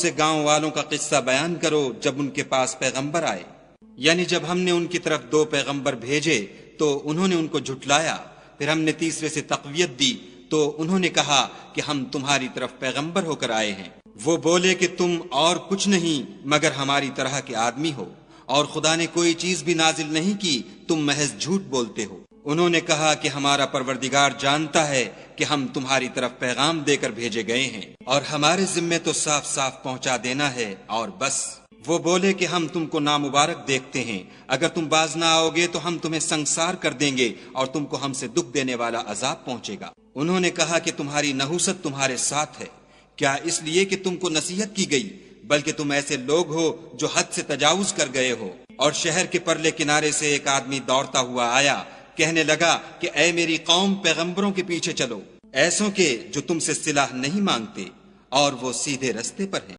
से गांव वालों का किस्सा बयान करो जब उनके पास पैगंबर आए, यानी जब हमने उनकी तरफ 2 पैगंबर भेजे तो उन्होंने उनको झुटलाया। फिर हमने तीसरे से तक़वियत दी तो उन्होंने कहा कि हम तुम्हारी तरफ पैगंबर होकर आए हैं। वो बोले कि तुम और कुछ नहीं मगर हमारी तरह के आदमी हो और खुदा ने कोई चीज भी नाजिल नहीं की, तुम महज झूठ बोलते हो। उन्होंने कहा कि हमारा परवरदिगार जानता है कि हम तुम्हारी तरफ पैगाम देकर भेजे गए हैं और हमारे जिम्मे तो साफ साफ पहुंचा देना है और बस। वो बोले कि हम तुमको नामुबारक देखते हैं, अगर तुम बाज ना आओगे तो हम तुम्हें संसार कर देंगे और तुमको हमसे दुख देने वाला अजाब पहुंचेगा। उन्होंने कहा कि तुम्हारी नहुसत तुम्हारे साथ है, क्या इसलिए कि तुमको नसीहत की गई, बल्कि तुम ऐसे लोग हो जो हद से तजावुज कर गए हो। और शहर के परले किनारे से एक आदमी दौड़ता हुआ आया, कहने लगा कि ऐ मेरी कौम, पैगंबरों के पीछे चलो, ऐसों के जो तुमसे सिलाह नहीं मांगते और वो सीधे रास्ते पर हैं।